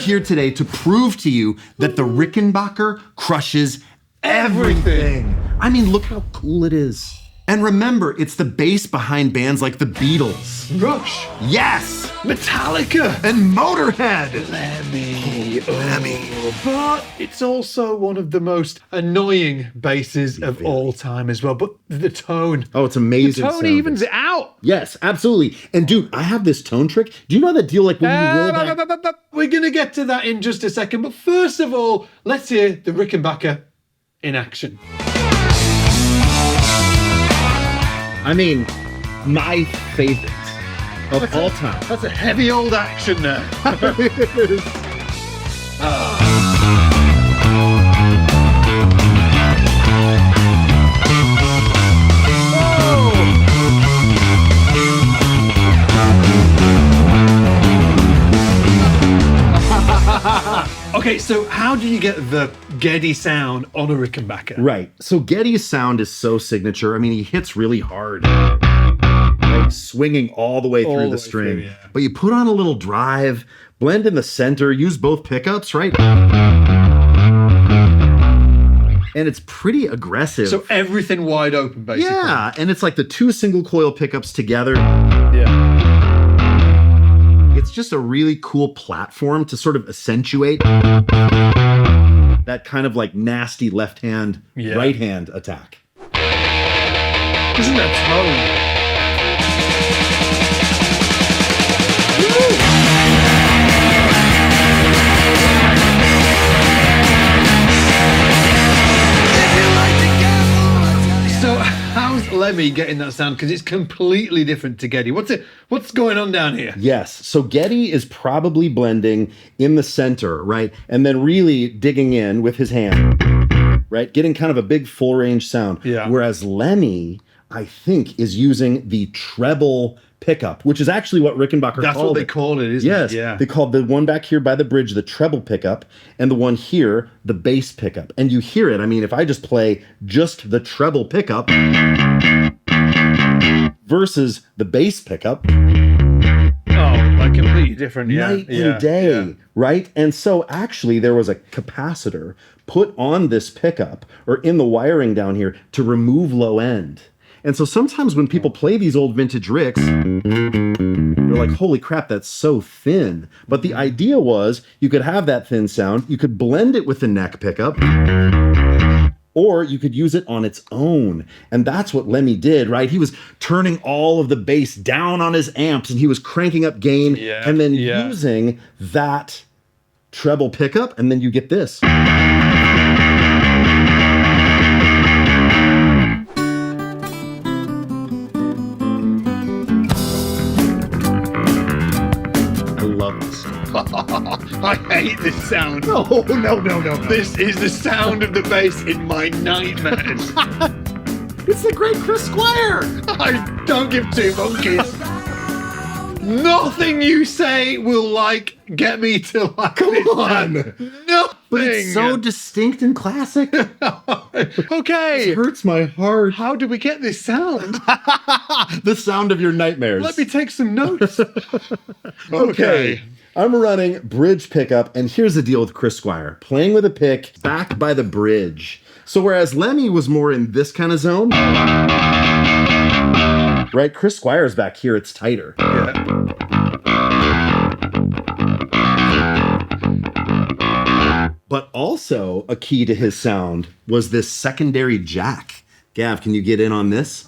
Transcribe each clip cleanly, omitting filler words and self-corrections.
here today to prove to you that the Rickenbacker crushes everything. I mean, look how cool it is. And remember, it's the bass behind bands like the Beatles. Rush. Yes. Metallica. And Motörhead. Lemmy. Lemmy. But it's also one of the most annoying basses of all time as well. But the tone. Oh, it's amazing. The tone evens it out. Yes, absolutely. And dude, I have this tone trick. Do you know that deal like when you roll back? We're going to get to that in just a second. But first of all, let's hear the Rickenbacker in action. I mean, my favorite of all time. That's a heavy old action there. Okay, so how do you get the Geddy sound on a Rickenbacker? Right. So Geddy's sound is so signature. I mean, he hits really hard, like swinging all the way through the string. Yeah. But you put on a little drive, blend in the center, use both pickups, right? And it's pretty aggressive. So everything wide open, basically. Yeah, and it's like the two single coil pickups together. Yeah. It's just a really cool platform to sort of accentuate that kind of like nasty left hand, right hand attack. Isn't that tone? So how's Lemmy getting that sound? Because it's completely different to Geddy. What's going on down here? Yes. So Geddy is probably blending in the center, right? And then really digging in with his hand, right? Getting kind of a big full range sound. Yeah. Whereas Lemmy, I think, is using the treble pickup, which is actually what Rickenbacker called it. That's what they call it, isn't it? Yes. Yeah. They called the one back here by the bridge the treble pickup, and the one here the bass pickup. And you hear it. I mean, if I just play just the treble pickup versus the bass pickup. Oh, like completely different. Yeah. Night and day, right? And so actually there was a capacitor put on this pickup or in the wiring down here to remove low end. And so sometimes when people play these old vintage Ricks, they're like, holy crap, that's so thin. But the idea was you could have that thin sound, you could blend it with the neck pickup, or you could use it on its own. And that's what Lemmy did, right? He was turning all of the bass down on his amps and he was cranking up gain and then using that treble pickup, and then you get this. I hate this sound. No. This is the sound of the bass in my nightmares. It's the great Chris Squire. I don't give two monkeys. Nothing you say will get me to like Come this on. sound. Nothing. But it's so distinct and classic. Okay. It hurts my heart. How do we get this sound? The sound of your nightmares. Let me take some notes. Okay. I'm running bridge pickup, and here's the deal with Chris Squire. Playing with a pick back by the bridge. So whereas Lemmy was more in this kind of zone, right? Chris Squire's back here, it's tighter. Yeah. But also a key to his sound was this secondary jack. Gav, can you get in on this?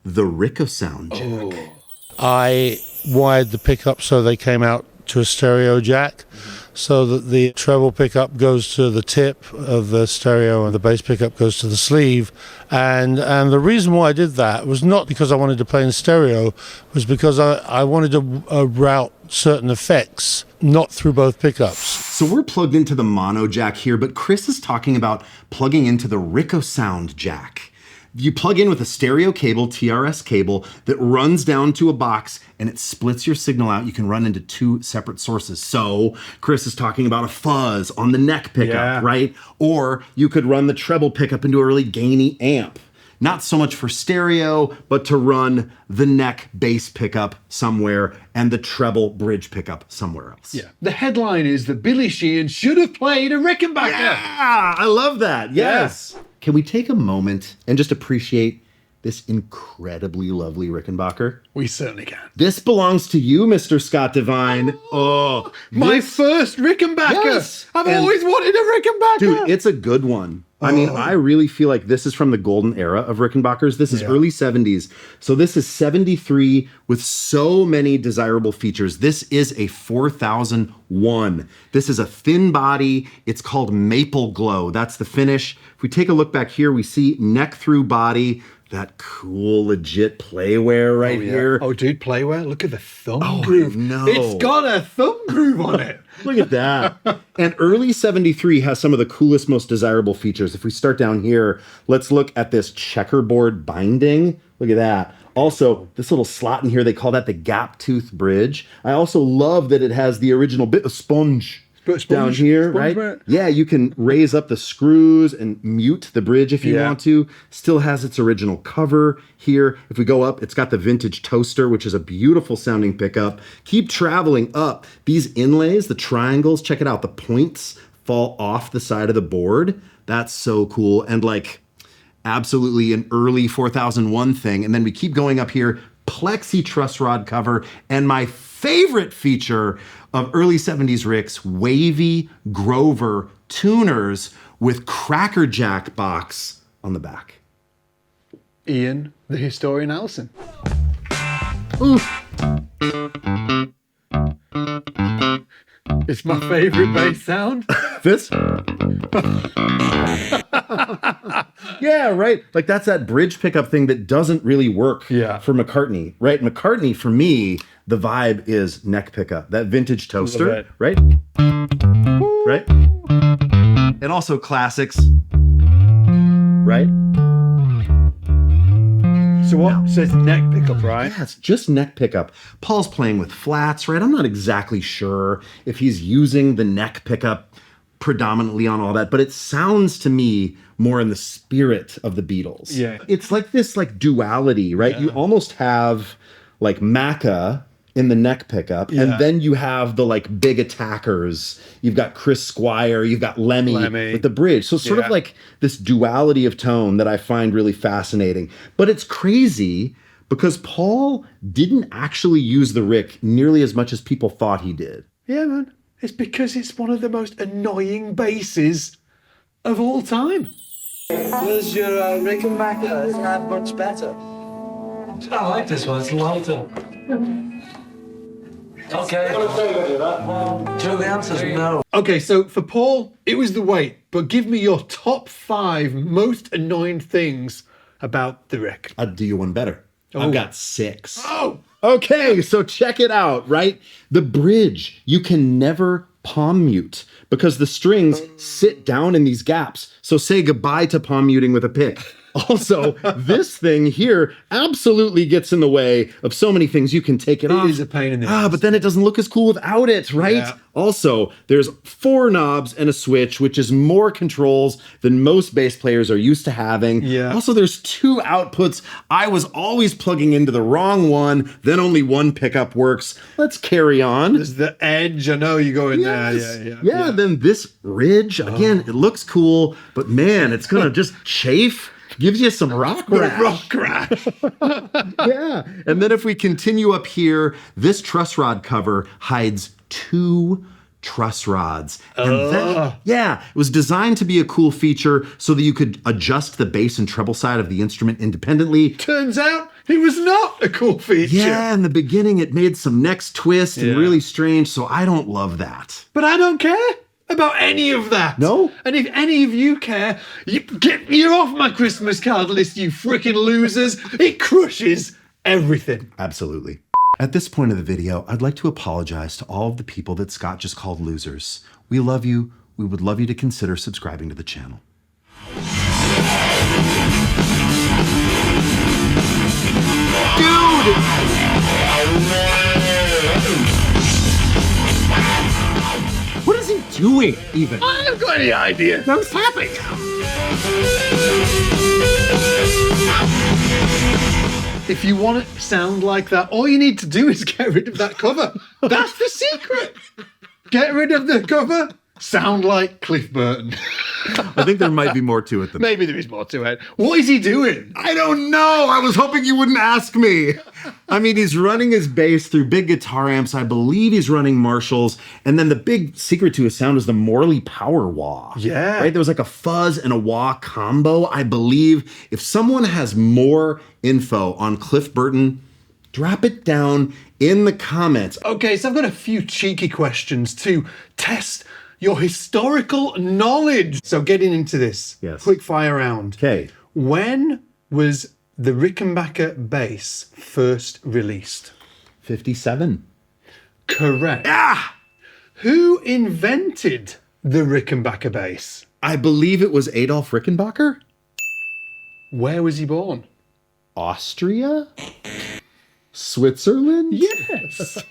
The Rickenbacker jack. Oh. I wired the pickup so they came out to a stereo jack, so that the treble pickup goes to the tip of the stereo and the bass pickup goes to the sleeve. And the reason why I did that was not because I wanted to play in stereo, was because I wanted to route certain effects, not through both pickups. So we're plugged into the mono jack here, but Chris is talking about plugging into the Rickenbacker jack. You plug in with a stereo cable, TRS cable, that runs down to a box and it splits your signal out. You can run into two separate sources. So Chris is talking about a fuzz on the neck pickup, right? Or you could run the treble pickup into a really gainy amp. not so much for stereo, but to run the neck bass pickup somewhere and the treble bridge pickup somewhere else. Yeah. The headline is that Billy Sheehan should have played a Rickenbacker. Yeah, I love that. Yes. Can we take a moment and just appreciate this incredibly lovely Rickenbacker? We certainly can. This belongs to you, Mr. Scott Devine. Oh, My first Rickenbacker. Yes. I've And- always wanted a Rickenbacker. Dude, it's a good one. I mean, I really feel like this is from the golden era of Rickenbackers. This is early 70s. So this is 73 with so many desirable features. This is a 4001. This is a thin body. It's called Maple Glow. That's the finish. If we take a look back here, we see neck through body. That cool, legit playwear right here. Oh, dude, playwear. Look at the thumb groove. no. It's got a thumb groove on it. Look at that. And early 73 has some of the coolest, most desirable features. If we start down here, let's look at this checkerboard binding. Look at that. Also, this little slot in here, they call that the gap tooth bridge. I also love that it has the original bit of sponge. Down here, right? Yeah, you can raise up the screws and mute the bridge if you want to. Still has its original cover here. If we go up, it's got the vintage toaster, which is a beautiful sounding pickup. Keep traveling up. These inlays, the triangles, check it out. The points fall off the side of the board. That's so cool. And like absolutely an early 4001 thing. And then we keep going up here. Plexi truss rod cover. And my favorite feature of early 70s Ricks, wavy Grover tuners with Cracker Jack box on the back. Ian, the historian Allison. Ooh. It's my favorite bass sound. This? Yeah, right. Like that's that bridge pickup thing that doesn't really work for McCartney, right? McCartney, for me, the vibe is neck pickup, that vintage toaster, right? Right? And also classics, right? So what? So it's neck pickup, right? Yeah, it's just neck pickup. Paul's playing with flats, right? I'm not exactly sure if he's using the neck pickup predominantly on all that, but it sounds to me more in the spirit of the Beatles. Yeah. It's like this like duality, right? You almost have like Macca in the neck pickup, and then you have the like big attackers. You've got Chris Squire, you've got Lemmy with the bridge. So it's sort of like this duality of tone that I find really fascinating. But it's crazy because Paul didn't actually use the Rick nearly as much as people thought he did. Yeah, man. It's because it's one of the most annoying basses of all time. Does your Rickenbacker sound much better? I like this one, it's lighter. Okay. So the answer's no. Okay, so for Paul, it was the weight, but give me your top 5 most annoying things about the Rick. I'll do you one better. I've got 6. Oh! Okay, so check it out, right? The bridge, you can never palm mute because the strings sit down in these gaps. So say goodbye to palm muting with a pick. Also, this thing here absolutely gets in the way of so many things. You can take it off. It is a pain in the ass. But then it doesn't look as cool without it, right? Yeah. Also, there's 4 knobs and a switch, which is more controls than most bass players are used to having. Yeah. Also, there's 2 outputs. I was always plugging into the wrong one, then only one pickup works. Let's carry on. There's the edge. I know you go in there. Yeah, then this ridge, again, it looks cool, but man, it's gonna just chafe. Gives you some rock rash. Rock crash. Yeah. And then if we continue up here, this truss rod cover hides 2 truss rods. And that, it was designed to be a cool feature so that you could adjust the bass and treble side of the instrument independently. Turns out it was not a cool feature. Yeah, in the beginning it made some necks twist and really strange, so I don't love that. But I don't care about any of that. No? And if any of you care, you're off my Christmas card list, you freaking losers. It crushes everything. Absolutely. At this point of the video, I'd like to apologize to all of the people that Scott just called losers. We love you. We would love you to consider subscribing to the channel. Dude! What is he doing, even? I haven't got any idea. What's happening? If you want it to sound like that, all you need to do is get rid of that cover. That's the secret. Get rid of the cover. Sound like Cliff Burton. I think there might be more to it than that. Maybe there is more to it. What is he doing? I don't know. I was hoping you wouldn't ask me. I mean, he's running his bass through big guitar amps. I believe he's running Marshalls. And then the big secret to his sound is the Morley power wah. Yeah. Right? There was like a fuzz and a wah combo. I believe if someone has more info on Cliff Burton, drop it down in the comments. Okay, so I've got a few cheeky questions to test your historical knowledge. So getting into this, Yes. quick fire round. Okay. When was the Rickenbacker bass first released? 57. Correct. Ah! Who invented the Rickenbacker bass? I believe it was Adolf Rickenbacker? Where was he born? Austria? Switzerland? Yes.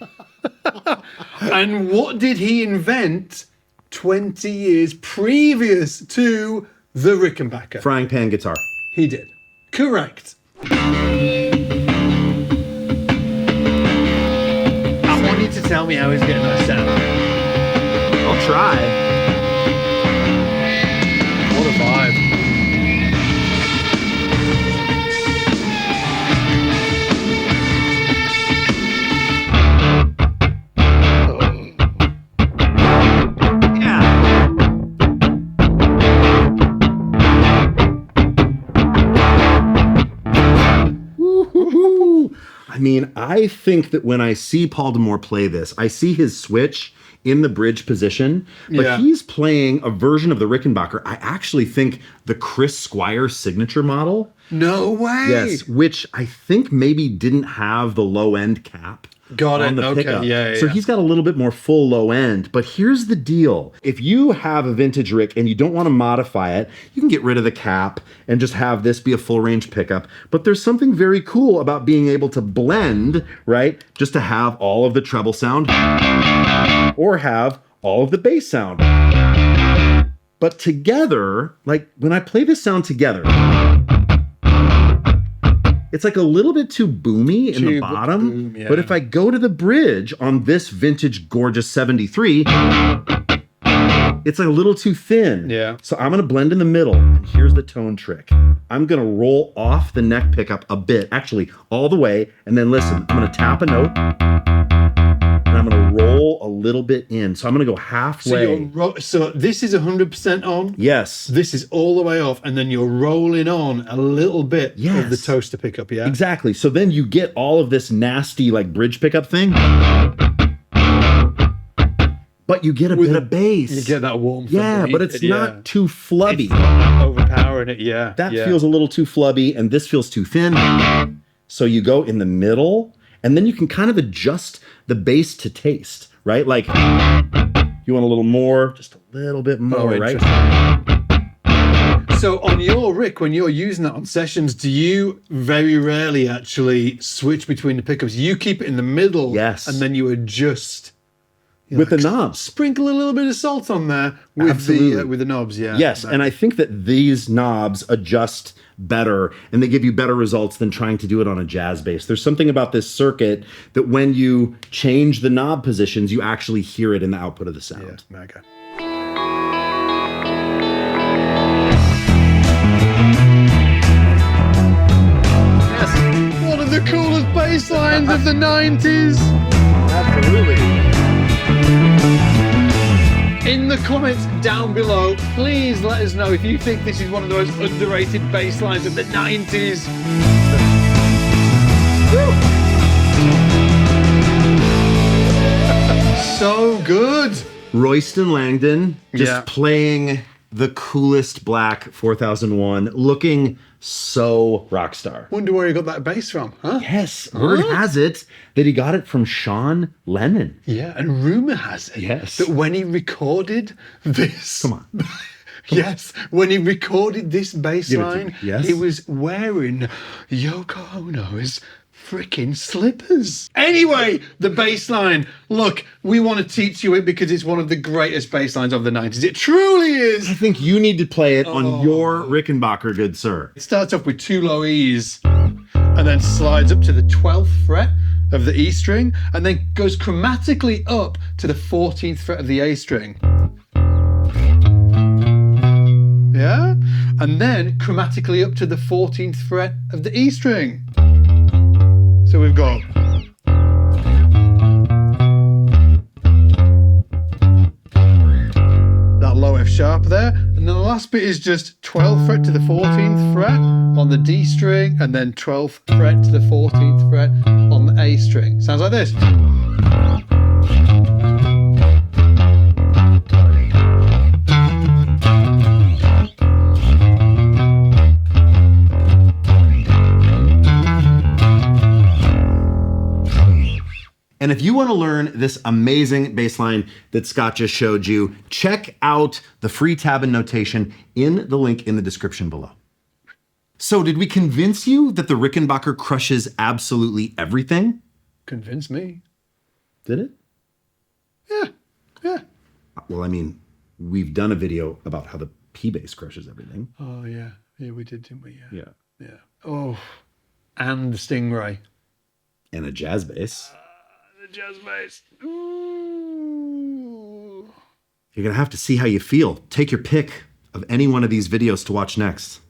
And what did he invent 20 years previous to the Rickenbacker? Frying pan guitar. He did. Correct. I want you to tell me how he's getting that sound. I'll try. What a vibe. I mean, I think that when I see Paul D'Amour play this, I see his switch in the bridge position, but Yeah. he's playing a version of the Rickenbacker. I actually think the Chris Squire signature model. No way. Yes, which I think maybe didn't have the low end cap. Got it. On the Okay. pickup. Yeah. So he's got a little bit more full low end. But here's the deal. If you have a vintage Rick and you don't want to modify it, you can get rid of the cap and just have this be a full range pickup. But there's something very cool about being able to blend, right? Just to have all of the treble sound or have all of the bass sound. But together, like when I play this sound together, it's like a little bit too boomy in the bottom. boom, yeah. But if I go to the bridge on this vintage gorgeous 73, it's like a little too thin. Yeah. So I'm gonna blend in the middle. And here's the tone trick. I'm gonna roll off the neck pickup a bit, actually all the way. And then listen, I'm gonna tap a note and I'm gonna roll a little bit in. So I'm gonna go halfway. So this is 100% on. Yes. This is all the way off, and then you're rolling on a little bit of the Yes. toaster pickup, yeah? Exactly. So then you get all of this nasty like bridge pickup thing. But you get a bit of bass. You get that warmth. Yeah, but underneath it's it, not yeah. too flubby. It's not overpowering it, yeah. That yeah. feels a little too flubby, and this feels too thin. So you go in the middle, and then you can kind of adjust the bass to taste, right? Like, you want a little more, just a little bit more, right? So on your Rick, when you're using that on sessions, do you very rarely actually switch between the pickups? You keep it in the middle, Yes. and then you adjust With the knobs. Sprinkle a little bit of salt on there with Absolutely. with the knobs, yeah. Yes, and I think that these knobs adjust better and they give you better results than trying to do it on a jazz bass. There's something about this circuit that when you change the knob positions, you actually hear it in the output of the sound. Yeah, mega. Yes, one of the coolest bass lines of the 90s. Absolutely. In the comments down below, please let us know if you think this is one of the most underrated bass lines of the 90s. So good. Royston Langdon just Yeah. playing the coolest black 4001, looking so rock star. Wonder where he got that bass from, huh? Yes, word has it that he got it from Sean Lennon. Yeah, and rumor has it Yes. that when he recorded this, Come on. yes, when he recorded this bass Give it to line, me. Yes. he was wearing Yoko Ono's Freaking slippers. Anyway, the bass line. Look, we want to teach you it because it's one of the greatest bass lines of the 90s. It truly is. I think you need to play it on your Rickenbacker, good sir. It starts off with 2 low E's and then slides up to the 12th fret of the E string and then goes chromatically up to the 14th fret of the A string. Yeah? And then chromatically up to the 14th fret of the E string. So we've got that low F sharp there, and then the last bit is just 12th fret to the 14th fret on the D string, and then 12th fret to the 14th fret on the A string. Sounds like this. And if you want to learn this amazing bass line that Scott just showed you, check out the free tab and notation in the link in the description below. So did we convince you that the Rickenbacker crushes absolutely everything? Convince me. Did it? Yeah. Well, I mean, we've done a video about how the P bass crushes everything. Oh, yeah. Yeah, we did, didn't we? Yeah. Yeah. Oh, and the Stingray. And a jazz bass. The jazz bass. Ooh. You're going to have to see how you feel. Take your pick of any one of these videos to watch next.